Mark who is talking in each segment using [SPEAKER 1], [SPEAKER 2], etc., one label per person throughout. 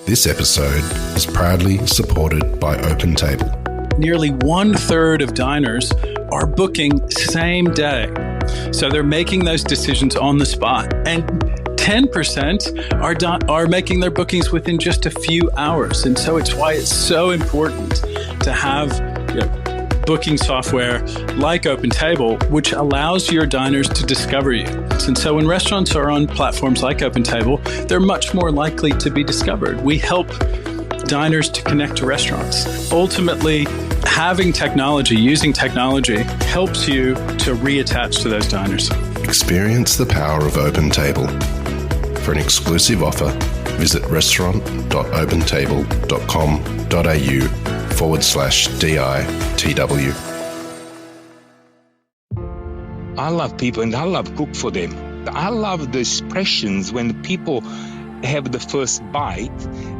[SPEAKER 1] This episode is proudly supported by OpenTable.
[SPEAKER 2] Nearly 1/3 of diners are booking same day. So they're making those decisions on the spot. And 10% are making their bookings within just a few hours. And so it's why it's so important to have booking software like OpenTable, which allows your diners to discover you. And so when restaurants are on platforms like OpenTable, they're much more likely to be discovered. We help diners to connect to restaurants. Ultimately, having technology, using technology, helps you to reattach to those diners.
[SPEAKER 1] Experience the power of OpenTable. For an exclusive offer, visit restaurant.opentable.com.au/DITW.
[SPEAKER 3] I love people and I love cook for them. I love the expressions when the people have the first bite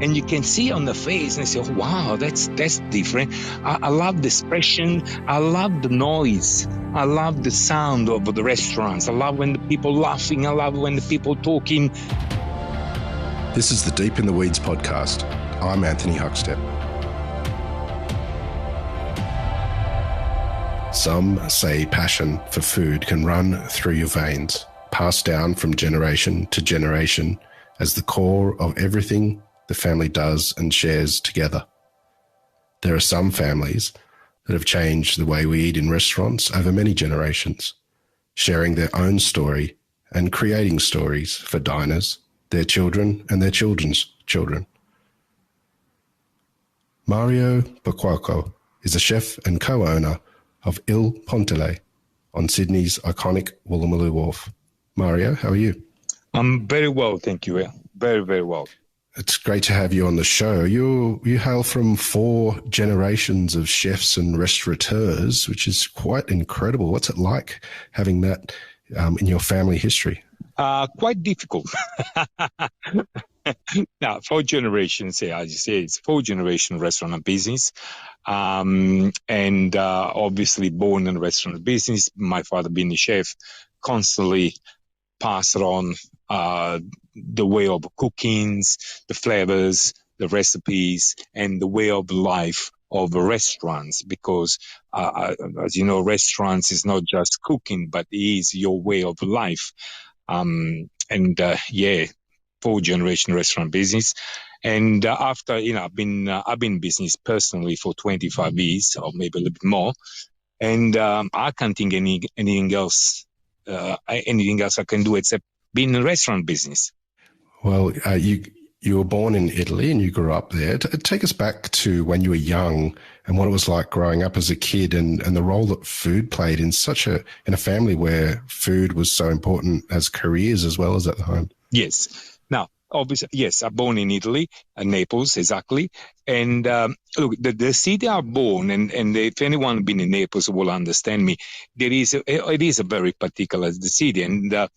[SPEAKER 3] and you can see on the face and they say, oh, wow, that's different. I love the expression. I love the noise. I love the sound of the restaurants. I love when the people laughing. I love when the people talking.
[SPEAKER 1] This is the Deep in the Weeds podcast. I'm Anthony Huckstep. Some say passion for food can run through your veins, passed down from generation to generation as the core of everything the family does and shares together. There are some families that have changed the way we eat in restaurants over many generations, sharing their own story and creating stories for diners, their children and their children's children. Mario Percuoco is a chef and co-owner of Il Pontile on Sydney's iconic Woolloomoolo Wharf. Mario, how are you?
[SPEAKER 3] I'm very well, thank you. Very, very well.
[SPEAKER 1] It's great to have you on the show. You hail from 4 generations of chefs and restaurateurs, which is quite incredible. What's it like having that in your family history?
[SPEAKER 3] Quite difficult. Now, 4 generations, as you say, it's 4-generation restaurant and business. And obviously born in the restaurant business. My father being a chef, constantly passed on the way of cookings, the flavors, the recipes, and the way of life of restaurants. Because, as you know, restaurants is not just cooking, but it is your way of life. 4-generation restaurant business. And after, I've been in business personally for 25 years or maybe a little bit more. And I can't think anything else I can do except being in the restaurant business.
[SPEAKER 1] Well, you were born in Italy and you grew up there. Take us back to when you were young and what it was like growing up as a kid and the role that food played in a family where food was so important as careers as well as at the home.
[SPEAKER 3] Yes. Now, obviously, yes, I'm born in Italy, Naples, exactly. And look, the city I'm born, and if anyone been in Naples will understand me, it is a very particular city. And the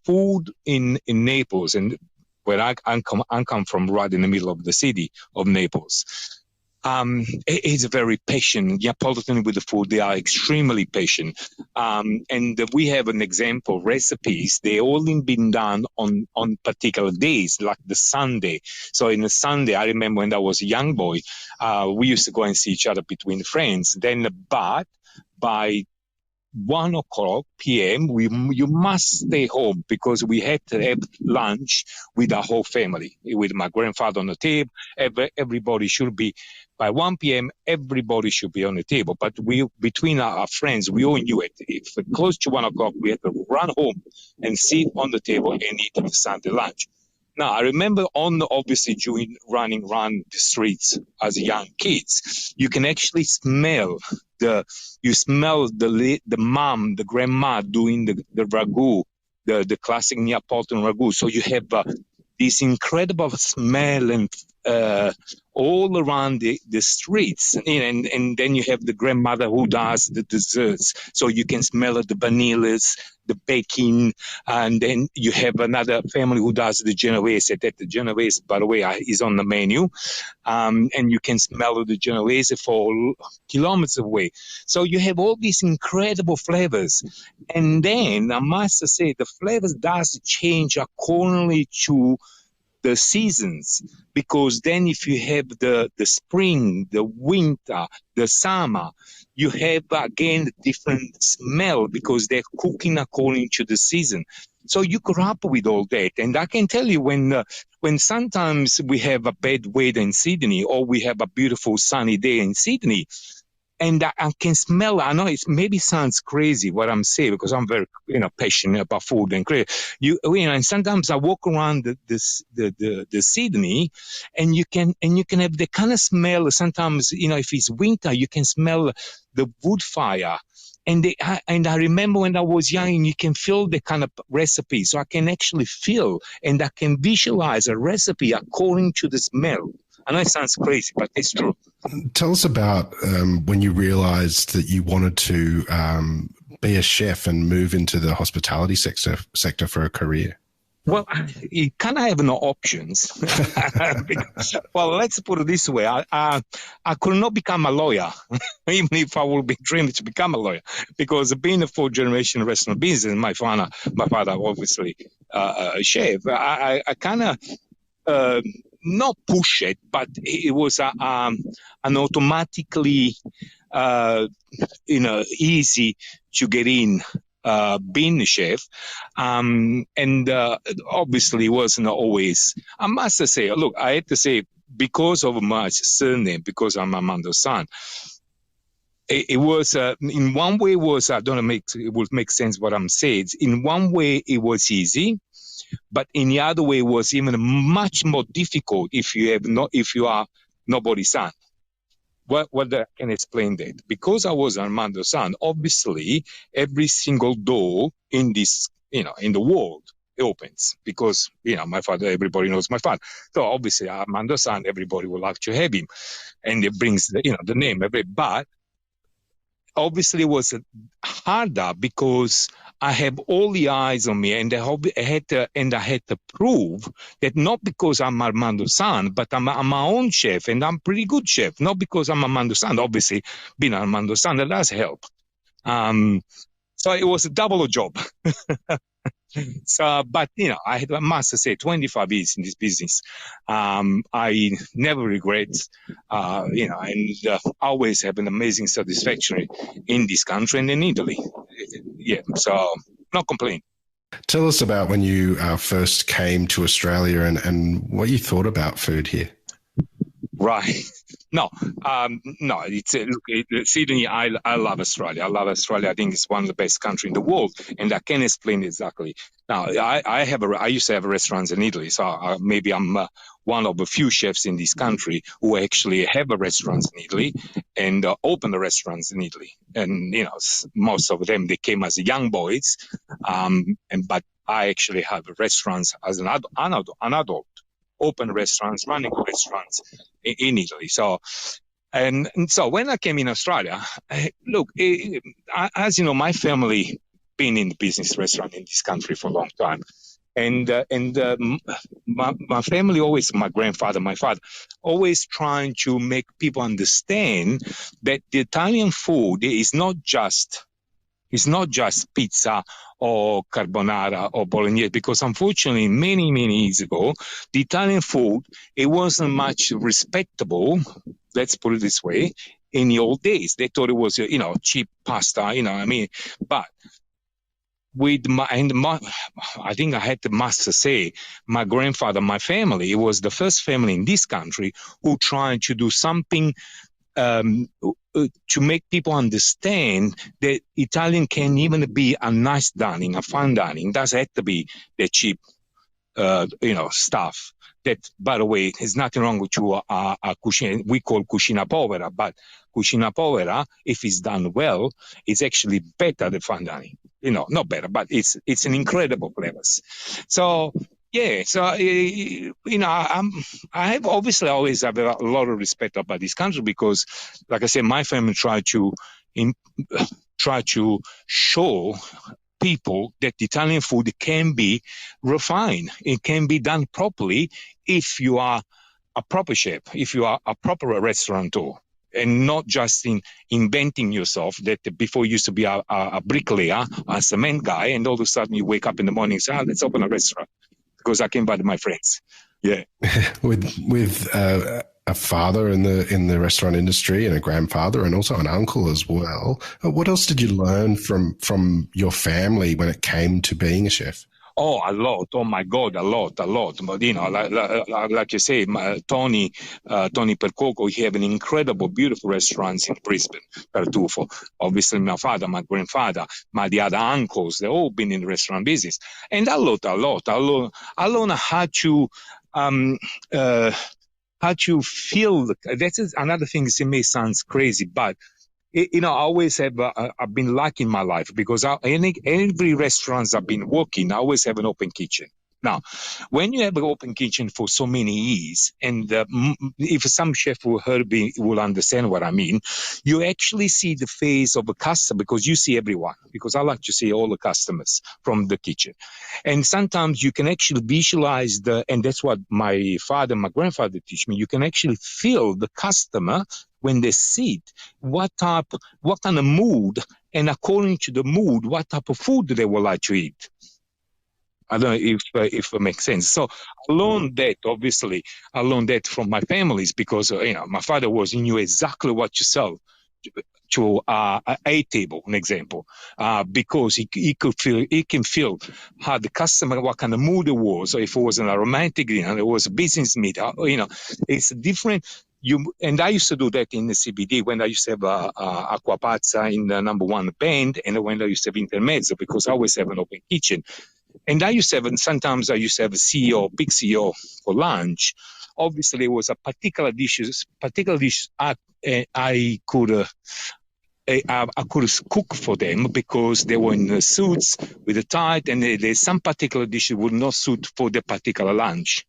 [SPEAKER 3] food in Naples, and where I come from, right in the middle of the city of Naples. It's very patient. Neapolitan with the food, they are extremely patient. And we have an example recipes. They all been done on particular days, like the Sunday. So in the Sunday, I remember when I was a young boy, we used to go and see each other between friends. But by 1:00 p.m., you must stay home because we had to have lunch with our whole family, with my grandfather on the table. Everybody should be, by 1 p.m., everybody should be on the table. But between our friends, we all knew it. If close to 1:00, we had to run home and sit on the table and eat the Sunday lunch. Now, I remember obviously during running around the streets as young kids, you can actually smell the mom, the grandma doing the ragu, the classic Neapolitan ragu. So you have this incredible smell and all around the streets. And then you have the grandmother who does the desserts. So you can smell the vanillas, the baking, and then you have another family who does the Genovese. That the Genovese, by the way, is on the menu. And you can smell the Genovese for kilometers away. So you have all these incredible flavors. And then I must say the flavors does change accordingly to the seasons, because then if you have the spring, the winter, the summer, you have again different smell because they're cooking according to the season. So you grew up with all that. And I can tell you when sometimes we have a bad weather in Sydney or we have a beautiful sunny day in Sydney, and I can smell, I know it maybe sounds crazy what I'm saying because I'm very, passionate about food and crazy. And sometimes I walk around the Sydney and you can have the kind of smell. Sometimes, if it's winter, you can smell the wood fire. And I remember when I was young, you can feel the kind of recipe. So I can actually feel and I can visualize a recipe according to the smell. I know it sounds crazy, but it's true.
[SPEAKER 1] Tell us about when you realized that you wanted to be a chef and move into the hospitality sector for a career.
[SPEAKER 3] Well, you kind of have no options. Well, let's put it this way. I could not become a lawyer, even if I would be dreaming to become a lawyer, because being a fourth-generation restaurant business, my father obviously a chef, I kind of not push it, but it was an automatically, easy to get in. Being a chef, and obviously wasn't always. I must say, look, I had to say because of my surname, because I'm Armando's son. It was in one way was I don't know it will make sense what I'm saying. In one way it was easy, but in the other way it was even much more difficult if you are nobody's son. What I can explain that? Because I was Armando's son, obviously every single door in this, in the world opens because, my father, everybody knows my father. So obviously Armando's son, everybody would like to have him. And it brings the name, but obviously it was harder because I have all the eyes on me, and I had to prove that not because I'm Armando's son, but I'm my own chef, and I'm pretty good chef. Not because I'm Armando's son. Obviously, being Armando's son, that does help. So it was a double job. So, but I must say, 25 years in this business, I never regret, and always have an amazing satisfaction in this country and in Italy. Yeah, so not complain.
[SPEAKER 1] Tell us about when you first came to Australia and what you thought about food here.
[SPEAKER 3] Right. No. It's Sydney. I love Australia. I think it's one of the best countries in the world, and I can explain exactly. Now, I used to have restaurants in Italy, so maybe I'm one of a few chefs in this country who actually have restaurants in Italy and open the restaurants in Italy. And most of them they came as young boys, but I actually have restaurants as an adult. Open restaurants, running restaurants in Italy. So, and so when I came in Australia, look, as you know, my family been in the business restaurant in this country for a long time. And my family always, my grandfather, my father, always trying to make people understand that the Italian food is not just pizza or carbonara or bolognese, because unfortunately, many, many years ago, the Italian food, it wasn't much respectable, let's put it this way, in the old days. They thought it was, cheap pasta, but I think I had to say, my grandfather, my family, it was the first family in this country who tried to do something to make people understand that Italian can even be a nice dining, a fine dining. It doesn't have to be the cheap, stuff. That, by the way, there's nothing wrong with a cucina. We call cucina povera, but cucina povera, if it's done well, it's actually better than fine dining. Not better, but it's an incredible flavors. So. Yeah, so I have obviously always have a lot of respect about this country because, like I said, my family tried to show people that Italian food can be refined. It can be done properly if you are a proper chef, if you are a proper restaurateur, and not just in inventing yourself that before you used to be a bricklayer, a cement guy, and all of a sudden you wake up in the morning and say, let's open a restaurant. Because I can invite my friends. Yeah.
[SPEAKER 1] with a father in the restaurant industry and a grandfather and also an uncle as well. What else did you learn from your family when it came to being a chef?
[SPEAKER 3] Oh, a lot. Oh my God, a lot. But like you say, Tony Percuoco, he have an incredible, beautiful restaurants in Brisbane, Tartufo. Obviously, my father, my grandfather, the other uncles, they all been in the restaurant business, and a lot. I learned how to feel. That is another thing. It may sound crazy, but I always have, I've been lucky in my life because every restaurants I've been working, I always have an open kitchen. Now, when you have an open kitchen for so many years, and if some chef will hear me, will understand what I mean, you actually see the face of a customer because you see everyone, because I like to see all the customers from the kitchen. And sometimes you can actually visualize and that's what my father and my grandfather teach me, you can actually feel the customer when they sit, what kind of mood, and according to the mood, what type of food they would like to eat. I don't know if it makes sense. So I learned that, obviously. I learned that from my families because, my father knew exactly what to sell to a table, an example, because he can feel how the customer, what kind of mood it was, or if it was a romantic dinner, it was a business meeting, it's different. And I used to do that in the CBD when I used to have Acquapazza in the number one band, and when I used to have Intermezzo, because I always have an open kitchen. And sometimes I used to have a big CEO for lunch. Obviously, it was a particular dish I could cook for them because they were in the suits with the tie, and there's some particular dish that would not suit for the particular lunch.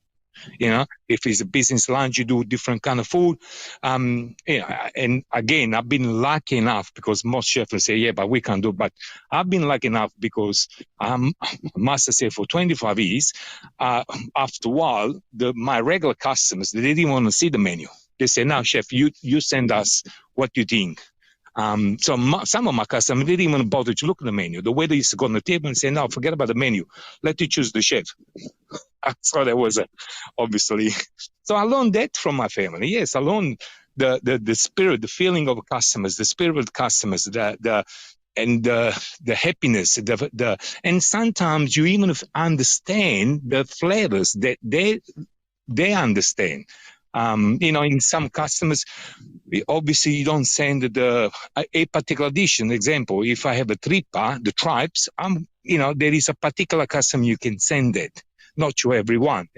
[SPEAKER 3] If it's a business lunch, you do different kind of food. And again, I've been lucky enough because most chefs will say, yeah, but we can't do it. But I've been lucky enough because I must say for 25 years, after a while, my regular customers, they didn't want to see the menu. They say, now, chef, you send us what you think. Some of my customers didn't even bother to look at the menu. The waiter used to go on the table and say, no, forget about the menu. Let you choose the chef. So that was obviously. So I learned that from my family. Yes, I learned the spirit, the feeling of customers, the spirit of customers, the happiness, and sometimes you even understand the flavors that they understand. In some customers, obviously you don't send a particular dish. An example, if I have a trippa, the tripes, there is a particular customer you can send it, not to everyone,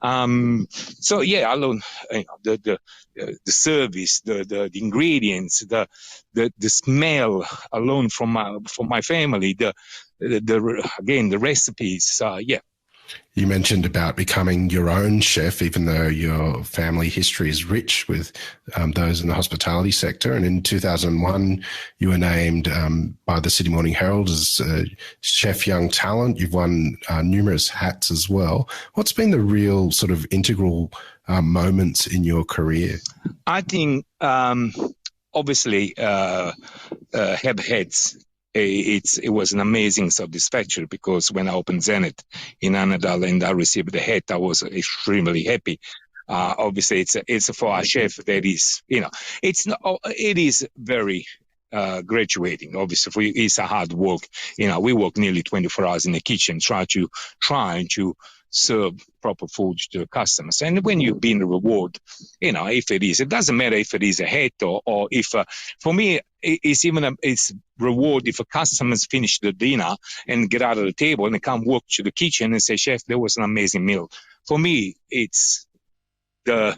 [SPEAKER 3] So yeah, I learned the service, the ingredients, the smell. I learned from my family, the recipes. Yeah.
[SPEAKER 1] You mentioned about becoming your own chef, even though your family history is rich with those in the hospitality sector. And in 2001, you were named by the Sydney Morning Herald as Chef Young Talent. You've won numerous hats as well. What's been the real sort of integral moments in your career?
[SPEAKER 3] I think, obviously, have heads. It was an amazing satisfaction because when I opened Zenith in Annandale and I received the hat, I was extremely happy. Obviously, it's for a chef that is, it is very graduating. Obviously, it's a hard work. We work nearly 24 hours in the kitchen, trying to serve proper food to the customers. And when you've been rewarded, if it doesn't matter if it is a hat or if, for me, it's reward if a customer's finish the dinner and get out of the table and they come walk to the kitchen and say, chef, that was an amazing meal. For me, it's the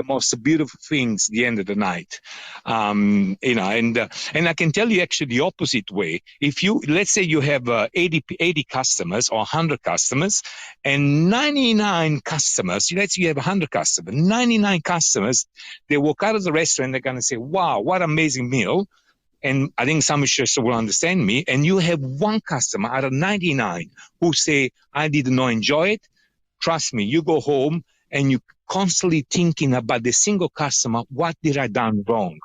[SPEAKER 3] most beautiful things the end of the night. And I can tell you actually the opposite way. If let's say you have 80 customers or 100 customers and 99 customers, let's say you have 100 customers, 99 customers, they walk out of the restaurant, they're going to say, wow, what amazing meal. And I think some chefs will understand me. And you have one customer out of 99 who say, I did not enjoy it. Trust me, you go home and you constantly thinking about the single customer, what did I done wrong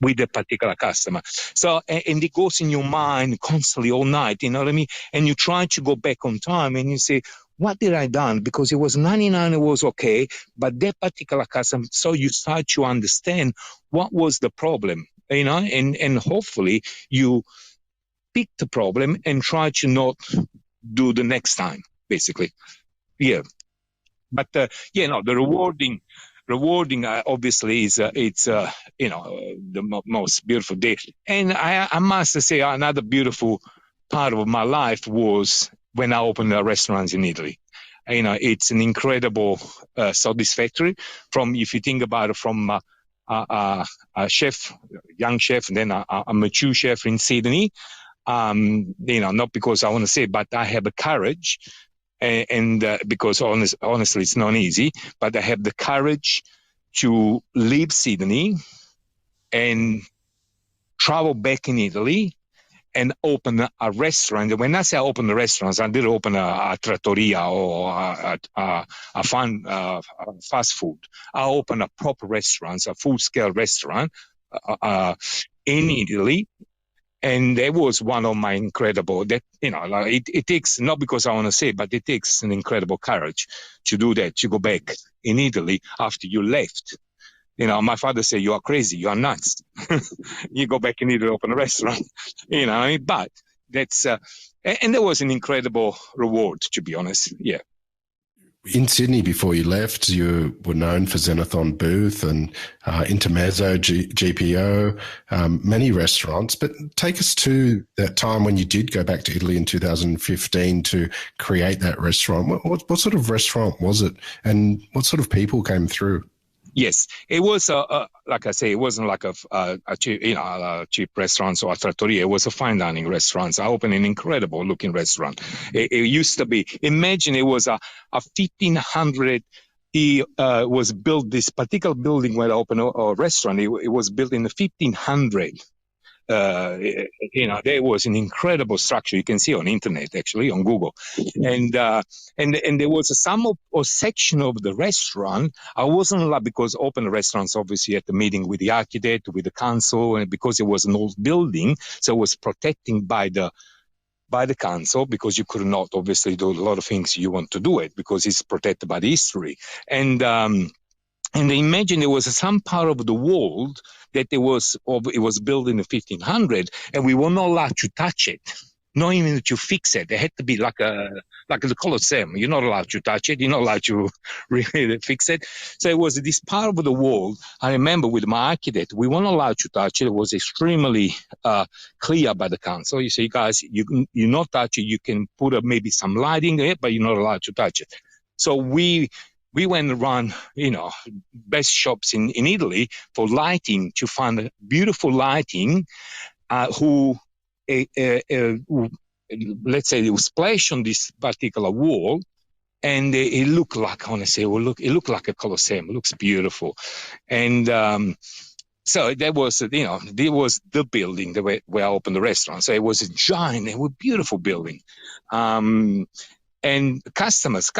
[SPEAKER 3] with the particular customer? So, and it goes in your mind constantly all night, you know what I mean? And you try to go back on time and you say, what did I done? Because it was 99, it was okay, but that particular customer, so you start to understand what was the problem, and hopefully you pick the problem and try to not do the next time, basically. Yeah. But, the rewarding obviously is, the most beautiful day. And I must say another beautiful part of my life was when I opened a restaurant in Italy. It's an incredible satisfactory if you think about it, from a chef, young chef, and then a mature chef in Sydney. Not because I want to say, but I have the courage, and because honestly, it's not easy, but I have the courage to leave Sydney and travel back in Italy and open a restaurant. When I say open a restaurant, I didn't open a trattoria or a fast food. I opened a proper restaurant, a full-scale restaurant in Italy. And that was one of my incredible, it takes, not because I want to say, but it takes an incredible courage to do that, to go back in Italy after you left. My father said, you are crazy, you are nuts. You go back in Italy, open a restaurant, but that's, and that was an incredible reward, to be honest. Yeah.
[SPEAKER 1] In Sydney, before you left, you were known for Xenothon Booth and Intermezzo, GPO, many restaurants. But take us to that time when you did go back to Italy in 2015 to create that restaurant. What sort of restaurant was it, and what sort of people came through?
[SPEAKER 3] Yes, it was like I say, it wasn't like a cheap restaurant or a trattoria. It was a fine dining restaurant. I opened an incredible looking restaurant. It used to be. Imagine it was a 1500. He was built, this particular building where I opened a restaurant. It was built in the 1500. There was an incredible structure. You can see on internet, actually, on Google. And there was some section of the restaurant. I wasn't allowed, because open restaurants, obviously, at the meeting with the architect, with the council, and because it was an old building, so it was protecting by the council, because you could not obviously do a lot of things you want to do it, because it's protected by the history. And imagine there was some part of the wall that it was built in the 1500, and we were not allowed to touch it, not even to fix it. It had to be like the Colosseum. You're not allowed to touch it. You're not allowed to really fix it. So it was this part of the wall. I remember with my architect, we weren't allowed to touch it. It was extremely clear by the council. You say, guys, you're not touch it. You can put maybe some lighting in it, but you're not allowed to touch it. So we went around, best shops in Italy for lighting, to find beautiful lighting, who let's say, it was splashed on this particular wall, and it looked like, honestly, it looked like a Colosseum. It looks beautiful. And so that was, there was the building where I opened the restaurant. So it was a giant, it was a beautiful building. And customers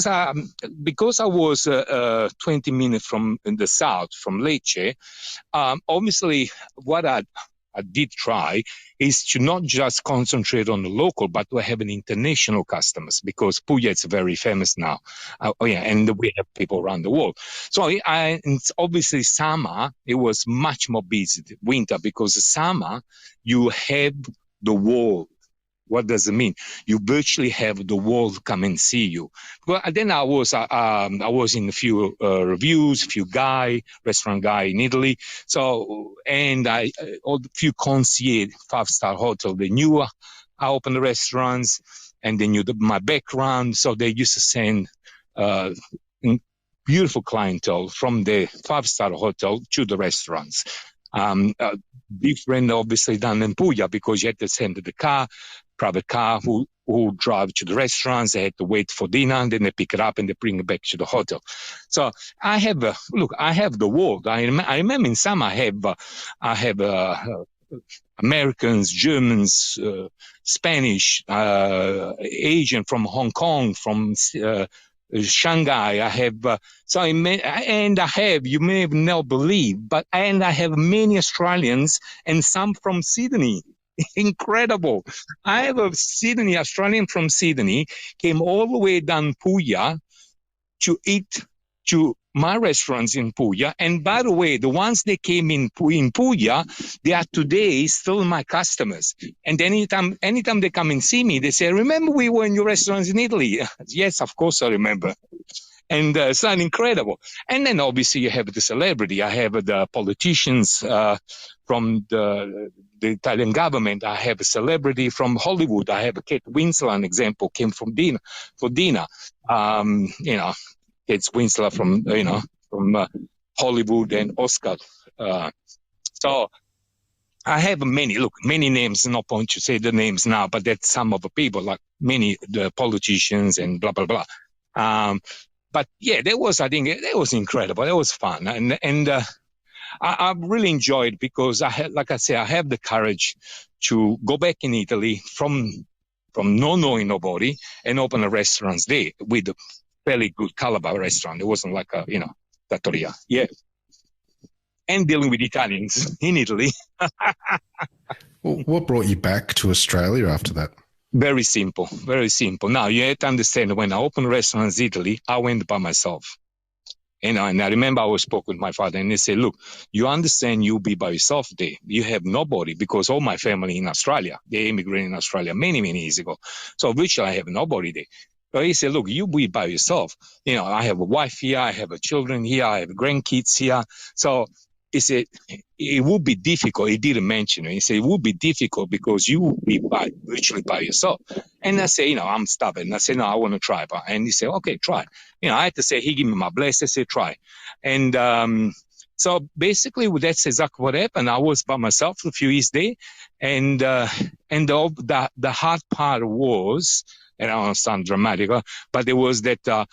[SPEAKER 3] are, because I was 20 minutes from the south, from Lecce, obviously what I did try is to not just concentrate on the local, but to have an international customers, because Puglia is very famous now. And we have people around the world. So it's obviously summer, it was much more busy. Winter, because summer, you have the world. What does it mean? You virtually have the world come and see you. Well, then I was in a few reviews, restaurant guy in Italy. So, and a few concierge 5-star hotel. They knew I opened the restaurants, and they knew my background. So they used to send beautiful clientele from the 5-star hotel to the restaurants. Different, obviously, than in Puglia, because you had to send the private car who drive to the restaurants. They had to wait for dinner, and then they pick it up and they bring it back to the hotel. So I have the world. I remember in summer I have Americans, Germans, Spanish, Asian from Hong Kong, from Shanghai. I have you may not believe, but I have many Australians and some from Sydney. Incredible. I have a Sydney, Australian from Sydney, came all the way down Puya to eat to my restaurants in Puya. And by the way, the ones that came in Puya, they are today still my customers. And anytime they come and see me, they say, remember we were in your restaurants in Italy? Yes, of course I remember. And it's incredible. And then obviously you have the celebrity. I have the politicians from the Italian government. I have a celebrity from Hollywood. I have Kate Winslet, an example, came from Dina. Kate Winslet from Hollywood and Oscar. So I have many names. No point to say the names now, but that's some of the people, like the politicians and blah blah blah. But yeah, I think that was incredible. That was fun, and I really enjoyed because I have the courage to go back in Italy from not knowing nobody and open a restaurant there with a fairly good caliber restaurant. It wasn't like a trattoria. Yeah, and dealing with Italians in Italy.
[SPEAKER 1] Well, what brought you back to Australia after that?
[SPEAKER 3] Very simple, very simple. Now, you have to understand, when I opened restaurants in Italy, I went by myself. And I remember I spoke with my father, and he said, look, you understand you'll be by yourself there. You have nobody, because all my family in Australia, they immigrated in Australia many, many years ago. So virtually I have nobody there. So he said, look, you'll be by yourself. I have a wife here, I have children here, I have grandkids here. So he said, it would be difficult. He didn't mention it. He said, it would be difficult because you will be virtually by yourself. And I said, I'm stubborn. I said, no, I want to try. And he said, okay, try. I had to say, he gave me my blessing. I said, try. And so basically, that's exactly what happened. I was by myself for a few years there. And the hard part was, and I don't sound dramatic, but there was that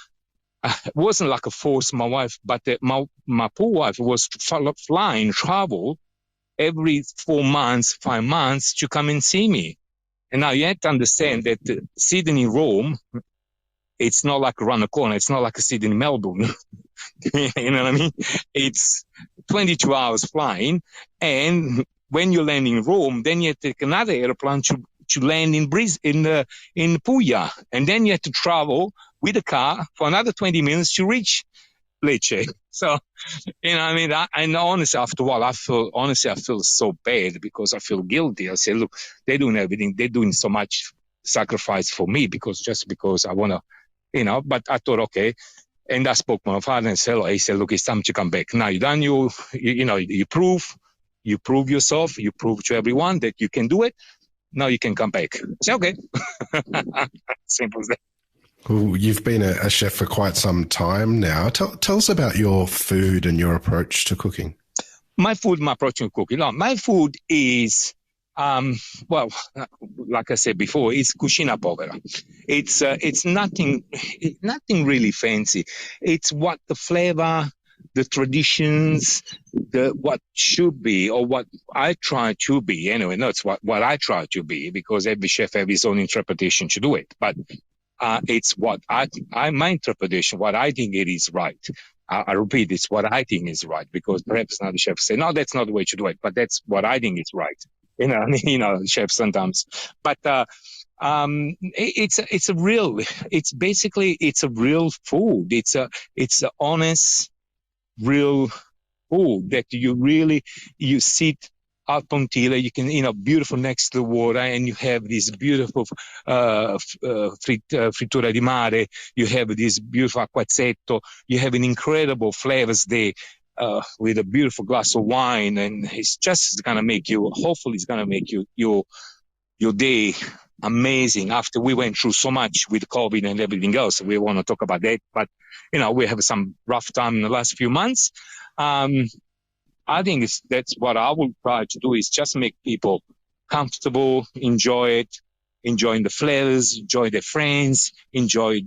[SPEAKER 3] it wasn't like a force, my wife, but my poor wife was flying, travel every 4 months, 5 months to come and see me. And now you have to understand that Sydney, Rome, it's not like around the corner. It's not like a Sydney, Melbourne. You know what I mean? It's 22 hours flying. And when you land in Rome, then you have to take another airplane to land in Puya. And then you have to travel with a car for another 20 minutes to reach Lecce. So, and honestly, after a while, I feel so bad because I feel guilty. I say, look, they're doing everything. They're doing so much sacrifice for me because I want to, but I thought, okay. And I spoke to my father and he said, look, it's time to come back. Now you done, you prove yourself, you prove to everyone that you can do it. Now you can come back. I said, okay. Simple as that.
[SPEAKER 1] Well, you've been a chef for quite some time now. Tell us about your food and your approach to cooking.
[SPEAKER 3] My approach to cooking. My food is, like I said before, it's cucina povera. It's nothing really fancy. It's what the flavor, the traditions, what should be, or what I try to be. Anyway, no, it's what I try to be, because every chef has his own interpretation to do it. But it's what my interpretation, what I think it is right. I repeat, it's what I think is right, because perhaps another chef say, no, that's not the way to do it, but that's what I think is right. Chefs sometimes. But it's a real food. It's a honest, real food that you sit out Pontile, you can, beautiful next to the water, and you have this beautiful frittura di mare, you have this beautiful acquazzetto, you have an incredible flavors there with a beautiful glass of wine, and it's going to make your day amazing. After we went through so much with COVID and everything else, we want to talk about that, but we have some rough time in the last few months. I think that's what I will try to do, is just make people comfortable, enjoying the flavors, enjoy their friends, enjoy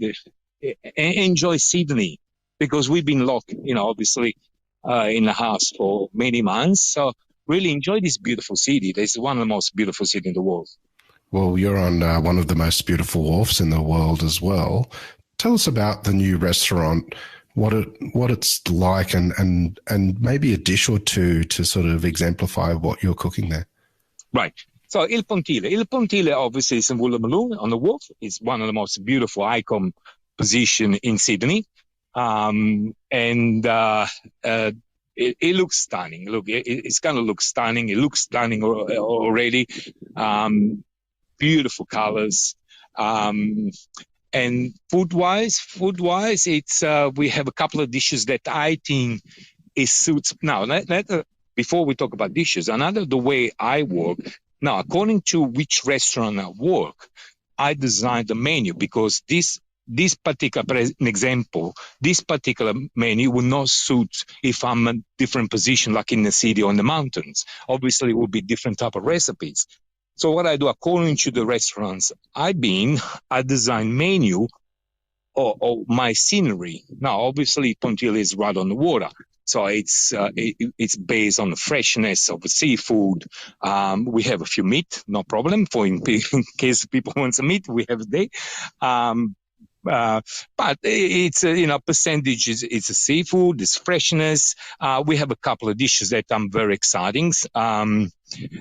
[SPEAKER 3] Sydney, because we've been locked, obviously, in the house for many months. So really enjoy this beautiful city. This is one of the most beautiful cities in the world.
[SPEAKER 1] Well, you're on one of the most beautiful wharfs in the world as well. Tell us about the new restaurant, what it's like, and maybe a dish or two to sort of exemplify what you're cooking there.
[SPEAKER 3] Right. So Il Pontile. Il Pontile obviously is in Woolloomoolo on the wharf. It's one of the most beautiful icon position in Sydney. It looks stunning. Look, it's going to look stunning. It looks stunning already. Beautiful colors. And food-wise, it's we have a couple of dishes that I think it suits. Now, before we talk about dishes, the way I work. Now, according to which restaurant I work, I designed the menu because this particular, for example, this particular menu will not suit if I'm in a different position, like in the city or in the mountains. Obviously, it will be different type of recipes. So what I do, according to the restaurants I design menu or my scenery. Now, obviously, Pontile is right on the water. So it's based on the freshness of the seafood. We have a few meat, no problem. In case people want some meat, we have there. But it's percentage it's a seafood, it's freshness. We have a couple of dishes that I'm very exciting. An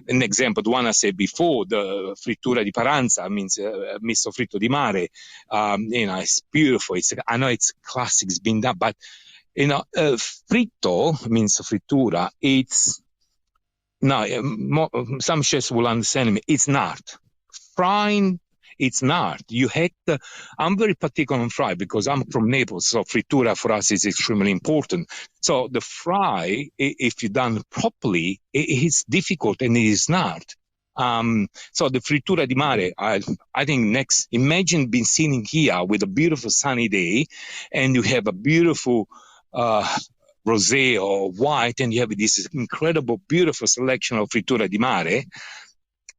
[SPEAKER 3] example, the one I said before, the frittura di paranza, means misto fritto di mare. It's beautiful. I know it's classic, it's been done, but fritto means frittura. Some chefs will understand me. It's not frying. It's not. I'm very particular on fry because I'm from Naples, so frittura for us is extremely important. So the fry, if you're done properly, it's difficult and it is not. So the frittura di mare, I think imagine being sitting here with a beautiful sunny day and you have a beautiful rosé or white and you have this incredible, beautiful selection of frittura di mare.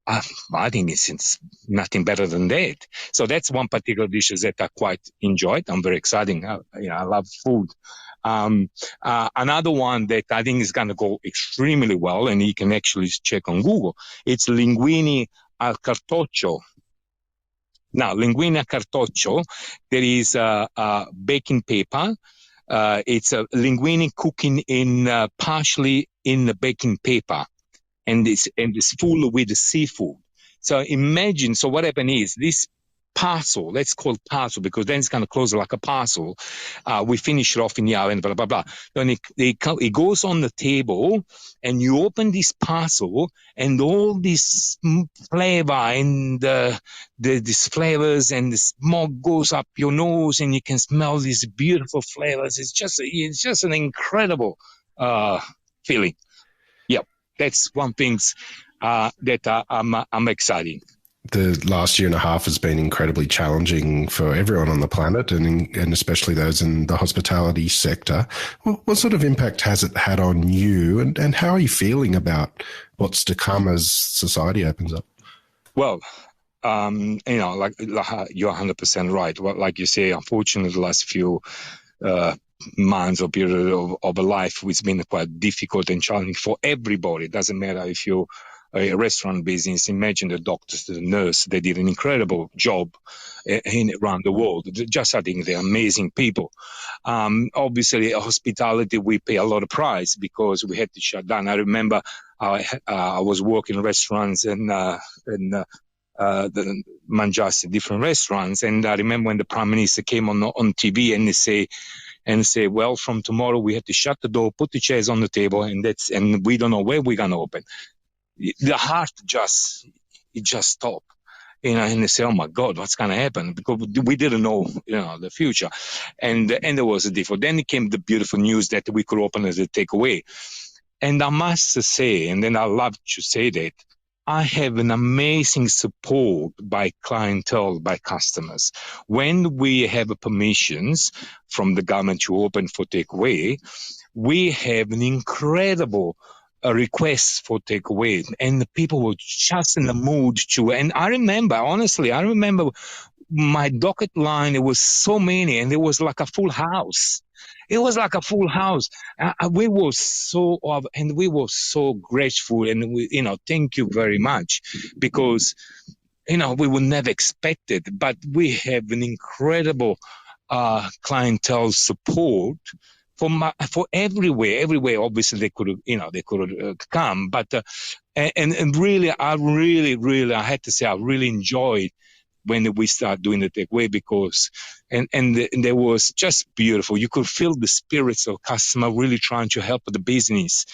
[SPEAKER 3] I think it's nothing better than that. So that's one particular dish that I quite enjoyed. I'm very excited. I love food. Another one that I think is going to go extremely well, and you can actually check on Google, it's linguine al cartoccio. Now, linguine al cartoccio, there is baking paper. It's a linguine cooking in partially in the baking paper. And it's full with the seafood. So imagine, so what happened is this parcel, let's call it parcel because then it's going to close like a parcel. We finish it off in the oven, blah, blah, blah. Then it goes on the table and you open this parcel and all this flavor and these flavors and the smoke goes up your nose and you can smell these beautiful flavors. It's just an incredible feeling. Yep. That's one thing that I'm excited.
[SPEAKER 1] The last year and a half has been incredibly challenging for everyone on the planet and especially those in the hospitality sector. What sort of impact has it had on you and how are you feeling about what's to come as society opens up?
[SPEAKER 3] Well, like you're 100% right. Well, like you say, unfortunately, the last few months or period of a life it's been quite difficult and challenging for everybody. It doesn't matter if you're a restaurant business. Imagine the doctors, the nurse, they did an incredible job around the world. Just I think they're amazing people. Obviously, hospitality, we pay a lot of price because we had to shut down. I remember I was working in restaurants and Mangiassi, different restaurants. And I remember when the Prime Minister came on TV and they say, well, from tomorrow we have to shut the door, put the chairs on the table, and we don't know where we're going to open. The heart just stopped. And they say, oh my God, what's going to happen? Because we didn't know, the future. And there was a difference. Then it came the beautiful news that we could open as a takeaway. And I must say, and then I love to say that, I have an amazing support by clientele, by customers. When we have permissions from the government to open for takeaway, we have an incredible requests for takeaway, and the people were just in the mood to. And I remember my docket line. It was so many, and it was like a full house. It was like a full house. We were so grateful, and thank you very much, because we would never expect it, but we have an incredible clientele support for everywhere. Obviously, they could come, but and really, I had to say, I really enjoyed when we start doing the takeaway, because and there was just beautiful. You could feel the spirits of customer really trying to help the business,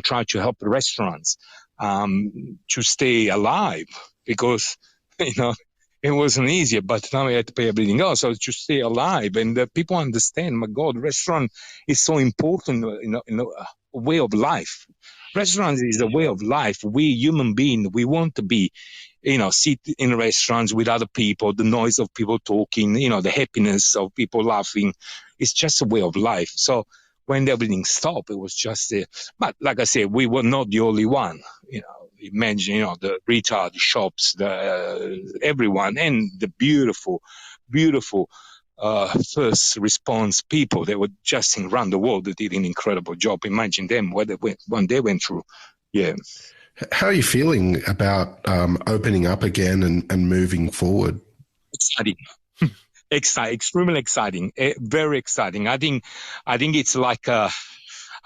[SPEAKER 3] trying to help the restaurants to stay alive, because it wasn't easier, but now we had to pay everything else. So to stay alive, and people understand, my God, restaurant is so important, a way of life. Restaurants is a way of life. We human beings, we want to be, sit in restaurants with other people, the noise of people talking, the happiness of people laughing. It's just a way of life. So when everything stopped, it was just but like I said, we were not the only one. Imagine, the retail, the shops, everyone, and the beautiful first response people that were just around the world that did an incredible job. Imagine them when they went through. Yeah.
[SPEAKER 1] How are you feeling about opening up again and moving forward?
[SPEAKER 3] Exciting. Extremely exciting. Very exciting. I think it's like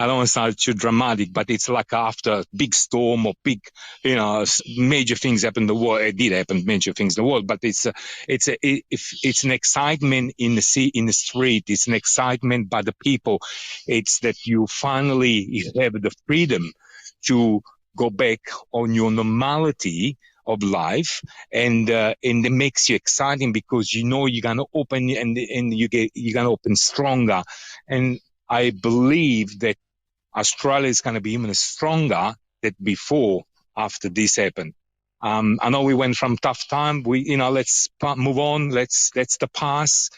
[SPEAKER 3] I don't want to sound too dramatic, but it's like after a big storm or big, major things happen in the world. It did happen, major things in the world, but it's an excitement in the street. It's an excitement by the people. It's that you finally have the freedom to go back on your normality of life, and it makes you exciting, because you're gonna open, and you're gonna open stronger. And I believe that Australia is going to be even stronger than before after this happened. I know we went from tough time. Let's move on. Let's the past.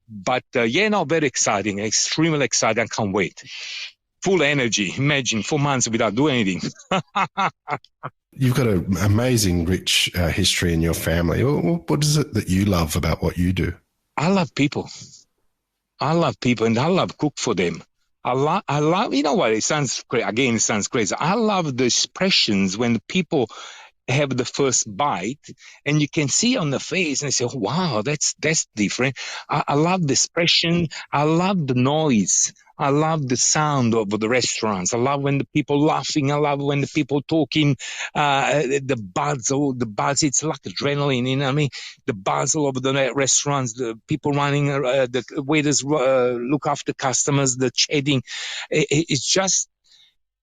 [SPEAKER 3] But very exciting, extremely exciting. I can't wait. Full energy. Imagine 4 months without doing anything.
[SPEAKER 1] You've got an amazing, rich history in your family. What is it that you love about what you do?
[SPEAKER 3] I love people. And I love cook for them. I love, it sounds crazy. Again, it sounds crazy. I love the expressions when people have the first bite, and you can see on the face, and they say, oh, wow, that's different. I love the expression. I love the noise. I love the sound of the restaurants. I love when the people laughing. I love when the people talking. The buzz. It's like adrenaline. The buzz of the restaurants. The people running. The waiters look after customers. The chatting. It's just.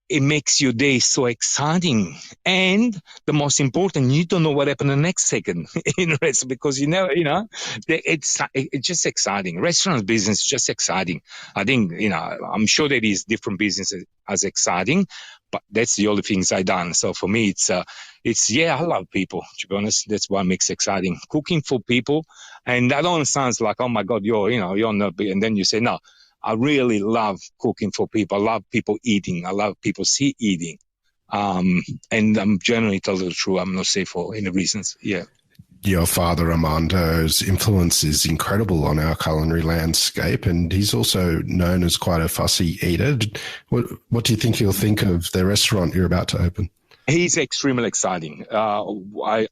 [SPEAKER 3] It makes your day so exciting. And the most important, you don't know what happened the next second in the rest, because it's just exciting. Restaurant business is just exciting. I think, I'm sure there is different businesses as exciting, but that's the only things I've done. So for me, I love people, to be honest. That's what makes it exciting. Cooking for people. And that all sounds like, oh my God, you're not big. And then you say, no. I really love cooking for people. I love people eating. I love people eating. And I'm generally telling the truth. I'm not safe for any reasons. Yeah.
[SPEAKER 1] Your father, Armando's influence is incredible on our culinary landscape, and he's also known as quite a fussy eater. What do you think he'll think of the restaurant you're about to open?
[SPEAKER 3] He's extremely exciting. I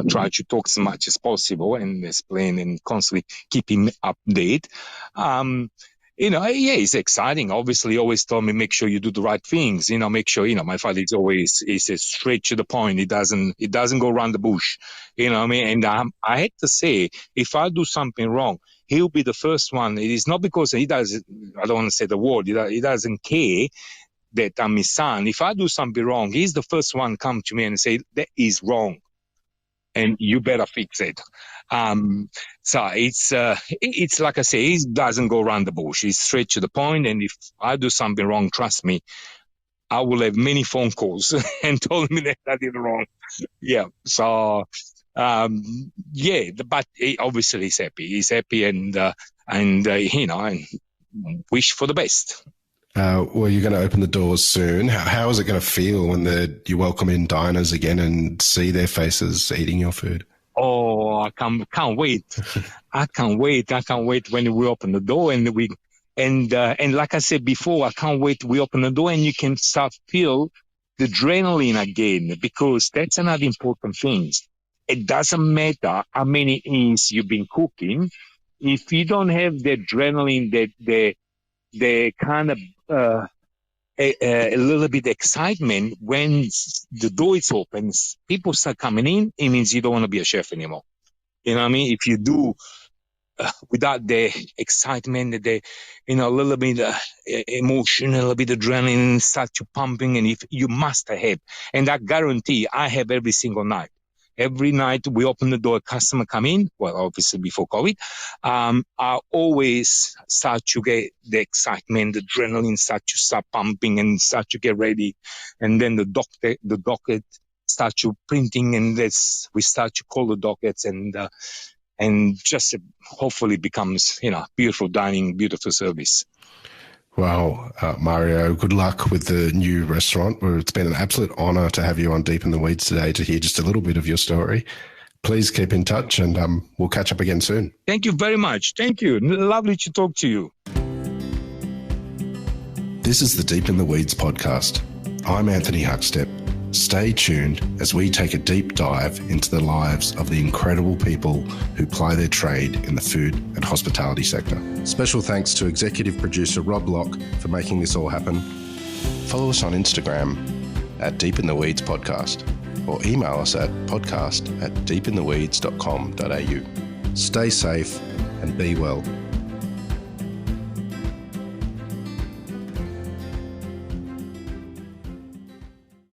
[SPEAKER 3] try to talk as much as possible and explain and constantly keep him updated. It's exciting. Obviously, always told me, make sure you do the right things. Make sure, my father is straight to the point. It doesn't go around the bush. And I had to say, if I do something wrong, he'll be the first one. It is not because he doesn't, I don't want to say the word, he doesn't care that I'm his son. If I do something wrong, he's the first one come to me and say, that is wrong. And you better fix it. So it's like I say, he doesn't go around the bush. He's straight to the point. And if I do something wrong, trust me, I will have many phone calls and told me that I did wrong. Yeah. So, but obviously he's happy. He's happy and wish for the best.
[SPEAKER 1] Well, you're going to open the doors soon. How is it going to feel when you welcome in diners again and see their faces eating your food?
[SPEAKER 3] Oh, I can't wait. I can't wait. I can't wait when we open the door and like I said before, I can't wait. We open the door and you can start feel the adrenaline again, because that's another important thing. It doesn't matter how many years you've been cooking. If you don't have the adrenaline, the kind of a little bit excitement when the door is open, people start coming in, it means you don't want to be a chef anymore. You know what I mean? If you do without the excitement, the a little bit emotion, a little bit adrenaline start to pumping, and if you must have, and I guarantee I have every single night. Every night we open the door, a customer come in, well, obviously before COVID, I always start to get the excitement, the adrenaline start pumping and start to get ready. And then the docket start to printing, and we start to call the dockets, and just hopefully becomes, beautiful dining, beautiful service.
[SPEAKER 1] Well, Mario, good luck with the new restaurant. It's been an absolute honour to have you on Deep in the Weeds today to hear just a little bit of your story. Please keep in touch, and we'll catch up again soon.
[SPEAKER 3] Thank you very much. Thank you. Lovely to talk to you.
[SPEAKER 1] This is the Deep in the Weeds podcast. I'm Anthony Huckstep. Stay tuned as we take a deep dive into the lives of the incredible people who ply their trade in the food and hospitality sector. Special thanks to executive producer Rob Locke for making this all happen. Follow us on Instagram at Deep in the Weeds Podcast, or email us at podcast@deepintheweeds.com.au. Stay safe and be well.